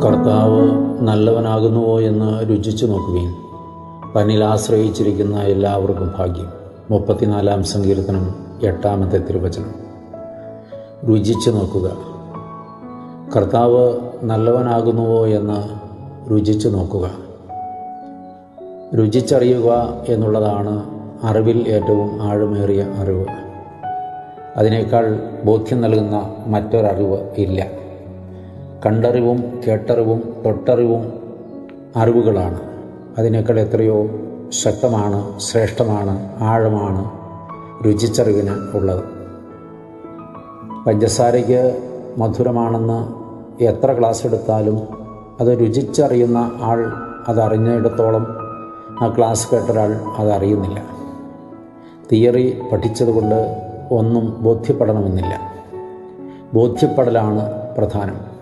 കർത്താവ് നല്ലവനാകുന്നുവോ എന്ന് രുചിച്ചു നോക്കുകയും തന്നിൽ ആശ്രയിച്ചിരിക്കുന്ന എല്ലാവർക്കും ഭാഗ്യം. 34-ാം സങ്കീർത്തനം 8-ാമത്തെ തിരുവചനം. രുചിച്ചു നോക്കുക. കർത്താവ് നല്ലവനാകുന്നുവോ എന്ന് രുചിച്ചു നോക്കുക. രുചിച്ചറിയുക എന്നുള്ളതാണ് അറിവിൽ ഏറ്റവും ആഴമേറിയ അറിവ്. അതിനേക്കാൾ ബോധ്യം നൽകുന്ന മറ്റൊരറിവ് ഇല്ല. കണ്ടറിവും കേട്ടറിവും തൊട്ടറിവും അറിവുകളാണ്. അതിനേക്കാൾ എത്രയോ ശക്തമാണ്, ശ്രേഷ്ഠമാണ്, ആഴമാണ് രുചിച്ചറിവിന് ഉള്ളത്. പഞ്ചസാരയ്ക്ക് മധുരമാണെന്ന് എത്ര ക്ലാസ് എടുത്താലും അത് രുചിച്ചറിയുന്ന ആൾ അതറിഞ്ഞിടത്തോളം ആ ക്ലാസ് കേട്ടൊരാൾ അതറിയുന്നില്ല. തിയറി പഠിച്ചതുകൊണ്ട് ഒന്നും ബോധ്യപ്പെടണമെന്നില്ല. ബോധ്യപ്പെടലാണ് പ്രധാനം.